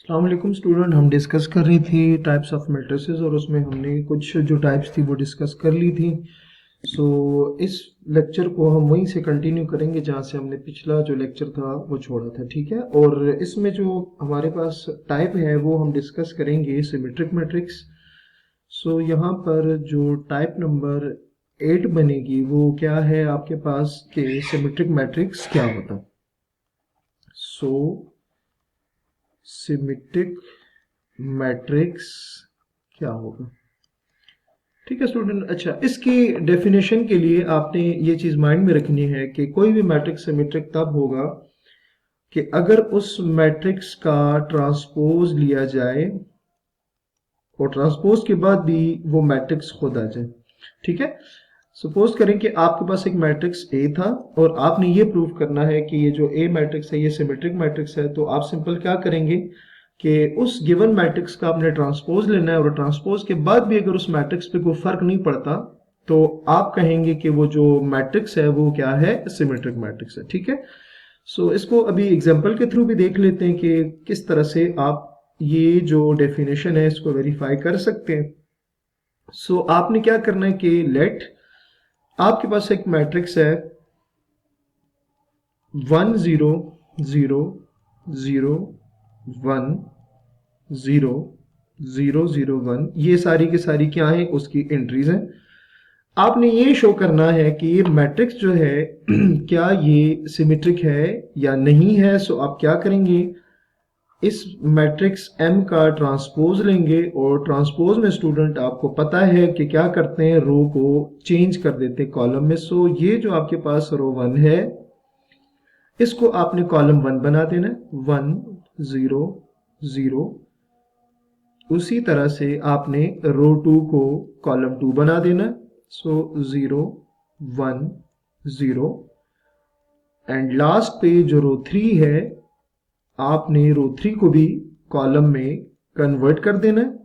अस्सलाम वालेकुम स्टूडेंट। हम डिस्कस कर रही थी टाइप्स ऑफ मैट्रिसेस और उसमें हमने कुछ जो टाइप्स थी वो डिस्कस कर ली थी। सो इस लेक्चर को हम वहीं से कंटिन्यू करेंगे जहाँ से हमने पिछला जो लेक्चर था वो छोड़ा था, ठीक है। और इसमें जो हमारे पास टाइप है वो हम डिस्कस करेंगे सिमेट्रिक मैट्रिक्स। सो यहाँ पर जो टाइप नंबर 8 बनेगी वो क्या है आपके पास कि सिमेट्रिक मैट्रिक्स क्या होता है। सो सिमेट्रिक मैट्रिक्स क्या होगा, ठीक है स्टूडेंट। अच्छा, इसकी डेफिनेशन के लिए आपने ये चीज माइंड में रखनी है कि कोई भी मैट्रिक्स सिमेट्रिक तब होगा कि अगर उस मैट्रिक्स का ट्रांसपोज लिया जाए और ट्रांसपोज के बाद भी वो मैट्रिक्स खुद आ जाए, ठीक है। सपोज करें कि आपके पास एक मैट्रिक्स ए था और आपने ये प्रूव करना है कि ये जो ए मैट्रिक्स है ये सिमेट्रिक मैट्रिक्स है। तो आप सिंपल क्या करेंगे कि उस गिवन मैट्रिक्स का आपने ट्रांसपोज लेना है और ट्रांसपोज के बाद भी अगर उस मैट्रिक्स पे कोई फर्क नहीं पड़ता तो आप कहेंगे कि वो जो मैट्रिक्स है वो क्या है, सिमेट्रिक मैट्रिक्स है, ठीक है। सो इसको अभी एग्जांपल के थ्रू भी देख लेते हैं कि किस तरह से आप ये जो डेफिनेशन है इसको वेरीफाई कर सकते हैं। सो आपने क्या करना है कि लेट आपके पास एक मैट्रिक्स है 1 0 0 0 1 0 0 0 1, ये सारी की सारी क्या है, उसकी एंट्रीज हैं। आपने ये शो करना है कि ये मैट्रिक्स जो है क्या ये सिमेट्रिक है या नहीं है। सो आप क्या करेंगे, इस मैट्रिक्स M का ट्रांसपोज लेंगे और ट्रांसपोज में स्टूडेंट आपको पता है कि क्या करते हैं, रो को चेंज कर देते हैं कॉलम में। सो ये जो आपके पास रो 1 है इसको आपने कॉलम 1 बना देना, 1 0 0। उसी तरह से आपने रो 2 को कॉलम 2 बना देना, सो 0 1 0। एंड लास्ट पे जो रो 3 है आपने रो 3 को भी कॉलम में कन्वर्ट कर देना है।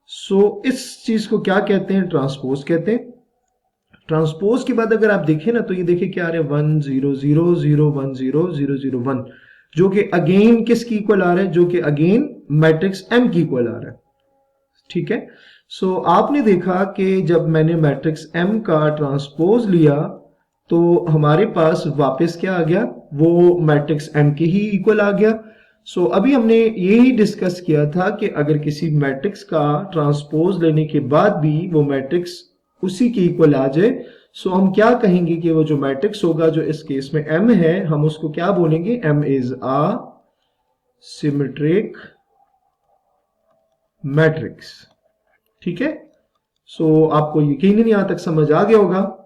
सो इस चीज को क्या कहते हैं, ट्रांसपोज कहते हैं। ट्रांसपोज के बाद अगर आप देखें ना तो ये देखिए क्या आ रहा है, 1 0 0 0 1 0 0 0 1, जो कि अगेन किसकी इक्वल आ रहा है, जो कि अगेन मैट्रिक्स M की इक्वल आ रहा है, ठीक है। सो आपने देखा कि जब मैंने मैट्रिक्स M का ट्रांसपोज लिया तो हमारे पास वापस क्या आ गया, वो मैट्रिक्स M की ही इक्वल आ गया। सो अभी हमने यही डिस्कस किया था कि अगर किसी मैट्रिक्स का ट्रांसपोज लेने के बाद भी वो मैट्रिक्स उसी की इक्वल आ जाए, सो हम क्या कहेंगे कि वो जो मैट्रिक्स होगा जो इस केस में M है, हम उसको क्या बोलेंगे, M is a symmetric matrix, ठीक है। सो आपको यकीनन यहां तक समझ आ गया होगा।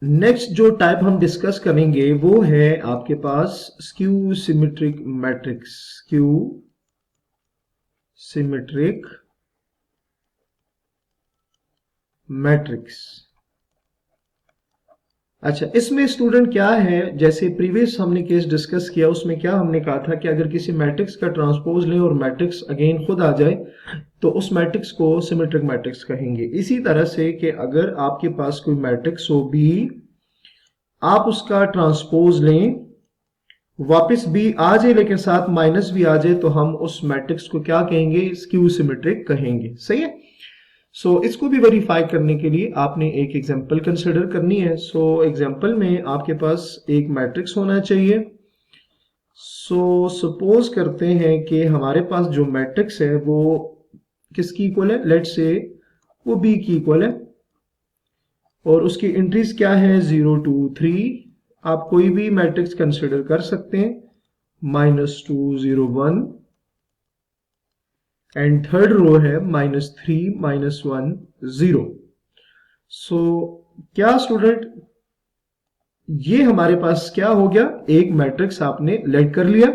नेक्स्ट जो टाइप हम डिस्कस करेंगे वो है आपके पास skew symmetric matrix, skew symmetric matrix. अच्छा, इसमें स्टूडेंट क्या है, जैसे प्रीवियस हमने केस डिस्कस किया उसमें क्या हमने कहा था कि अगर किसी मैट्रिक्स का ट्रांसपोज लें और मैट्रिक्स अगेन खुद आ जाए तो उस मैट्रिक्स को सिमेट्रिक मैट्रिक्स कहेंगे। इसी तरह से कि अगर आपके पास कोई मैट्रिक्स हो भी, आप उसका ट्रांसपोज लें, वापस भी आ जाए लेकिन साथ माइनस भी आ जाए, तो हम उस मैट्रिक्स को क्या कहेंगे, स्क्यू सिमेट्रिक कहेंगे, सही है। सो इसको भी वेरीफाई करने के लिए आपने एक एग्जांपल कंसिडर करनी है। सो एग्जांपल में आपके पास एक मैट्रिक्स होना चाहिए। सो सपोज करते हैं कि हमारे पास जो मैट्रिक्स है वो किसकी इक्वल है, लेट्स से वो बी की इक्वल है और उसकी एंट्रीज क्या है, 0 2 3। आप कोई भी मैट्रिक्स कंसिडर कर सकते हैं, -2 0 1 एंड थर्ड रो है -3 -1 0। सो क्या स्टूडेंट, ये हमारे पास क्या हो गया, एक मैट्रिक्स आपने लेट कर लिया।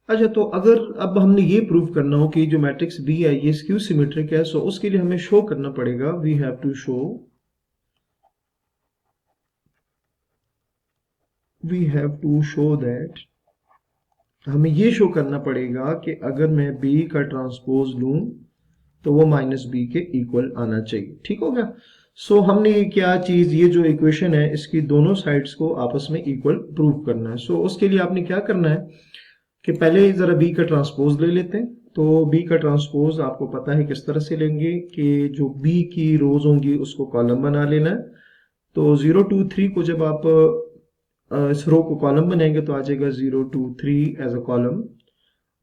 अच्छा, तो अगर अब हमने ये प्रूव करना हो कि जो मैट्रिक्स बी है ये स्क्यू सिमेट्रिक है, सो उसके लिए हमें शो करना पड़ेगा, we have to show that, हमें ये शो करना पड़ेगा कि अगर मैं बी का ट्रांसपोज लूं तो वो -b के इक्वल आना चाहिए, ठीक हो गया। सो हमने ये क्या चीज, ये जो इक्वेशन है इसकी दोनों साइड्स को आपस में इक्वल प्रूव करना है। सो उसके लिए आपने क्या करना है कि पहले ज़रा बी का ट्रांसपोज ले लेते हैं। तो बी का ट्रांसपोज आपको पता है किस तरह से लेंगे कि जो बी की रोज होंगी उसको कॉलम बना लेना है। तो 0 2 3 को जब आप इस रो को कॉलम बनाएंगे तो आ जाएगा 0 2 3 एज अ कॉलम,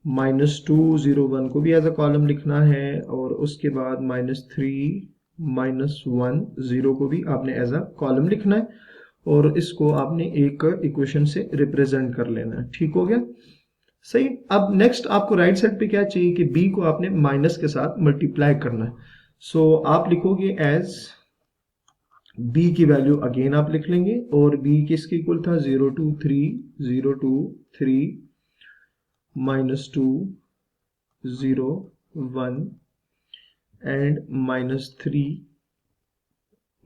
-2 0 1 को भी एज अ कॉलम लिखना है, और उसके बाद -3 -1 0 को भी आपने एज अ कॉलम लिखना है, और इसको आपने एक इक्वेशन से रिप्रेजेंट कर लेना है। ठीक हो गया, सही। अब नेक्स्ट आपको राइट साइड पे क्या चाहिए कि b को आपने माइनस के साथ मल्टीप्लाई करना है। सो आप लिखोगे एज b की वैल्यू अगेन आप लिख लेंगे, और b किसके इक्वल था 0 2 3 0 2 3 -2 0 1 एंड -3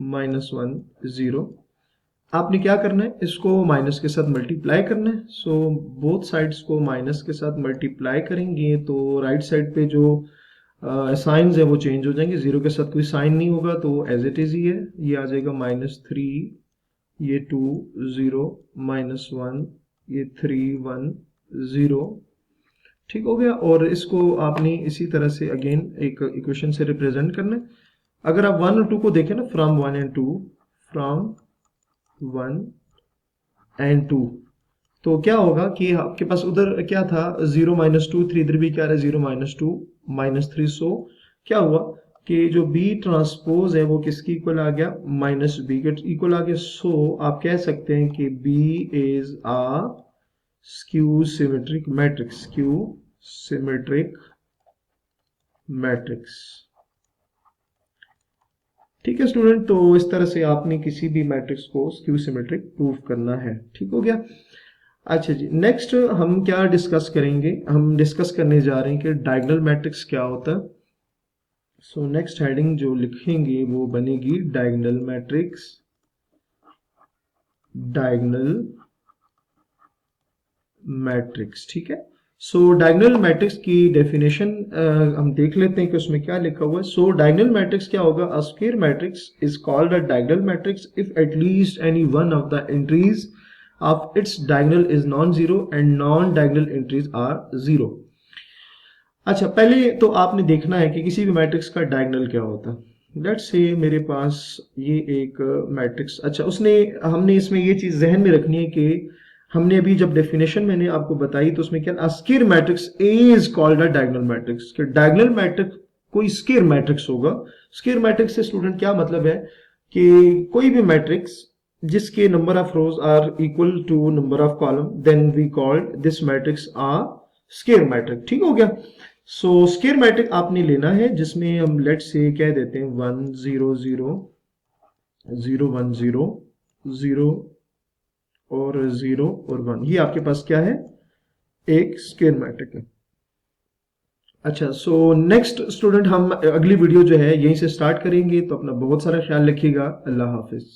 -1 0। आपने क्या करना है, इसको माइनस के साथ मल्टीप्लाई करना है। सो बोथ साइड्स को माइनस के साथ मल्टीप्लाई करेंगे तो राइट साइड पे जो साइंस है वो चेंज हो जाएंगे। 0 के साथ कोई साइन नहीं होगा तो एज इट इज ही है, ये आ जाएगा -3, ये 2 0 -1, ये 3 1 0। ठीक हो गया, और इसको आपने इसी तरह से अगेन एक इक्वेशन से रिप्रेजेंट करना है। अगर आप 1 और 2 को देखें ना, फ्रॉम 1 एंड 2, फ्रॉम 1 एंड 2, तो क्या होगा कि आपके पास उधर क्या था 0 -2 3, इधर भी क्या है 0 -2 -3। सो क्या हुआ कि जो B ट्रांसपोज है वो किसकी इक्वल आ गया, -B के इक्वल आ गया। सो आप कह सकते हैं कि B is a skew symmetric matrix, skew symmetric matrix. ठीक है स्टूडेंट, तो इस तरह से आपने किसी भी मैट्रिक्स को स्क्यू सिमेट्रिक प्रूव करना है। ठीक हो गया। अच्छा जी, नेक्स्ट हम क्या डिस्कस करेंगे, हम डिस्कस करने जा रहे हैं कि डायगोनल मैट्रिक्स क्या होता है। सो नेक्स्ट हेडिंग जो लिखेंगे वो बनेगी डायगोनल मैट्रिक्स, डायगोनल मैट्रिक्स। ठीक है, सो डायगोनल मैट्रिक्स की डेफिनेशन हम देख लेते हैं कि उसमें क्या लिखा हुआ है। सो डायगोनल मैट्रिक्स क्या होगा, a square matrix is called a diagonal matrix if at least any one of the entries of its diagonal is non-zero and non-diagonal entries are zero। अच्छा, पहले तो आपने देखना है कि किसी भी मैट्रिक्स का डायगोनल क्या होता है। लेट्स से मेरे पास ये एक मैट्रिक्स, अच्छा उसने हमने इसमें ये चीज जहन में रखनी है कि हमने अभी जब डेफिनेशन मैंने आपको बताई तो उसमें क्या, square matrix is called a diagonal matrix, कि डायगोनल मैट्रिक्स कोई स्क्वायर मैट्रिक्स होगा। स्क्वायर मैट्रिक्स से स्टूडेंट क्या मतलब है कि कोई भी मैट्रिक्स जिसके number of rows are equal to number of column, then we called this matrix a square matrix. ठीक हो गया। सो स्क्वायर मैट्रिक्स आपने लेना है जिसमें हम लेट से कह देते हैं 1 0 0 0 1 0 0 और 0 और 1, ये आपके पास क्या है, एक स्क्वायर मैट्रिक्स है। अच्छा, सो नेक्स्ट स्टूडेंट हम अगली वीडियो जो है यहीं से स्टार्ट करेंगे, तो अपना बहुत सारा ख्याल रखिएगा। अल्लाह हाफिज।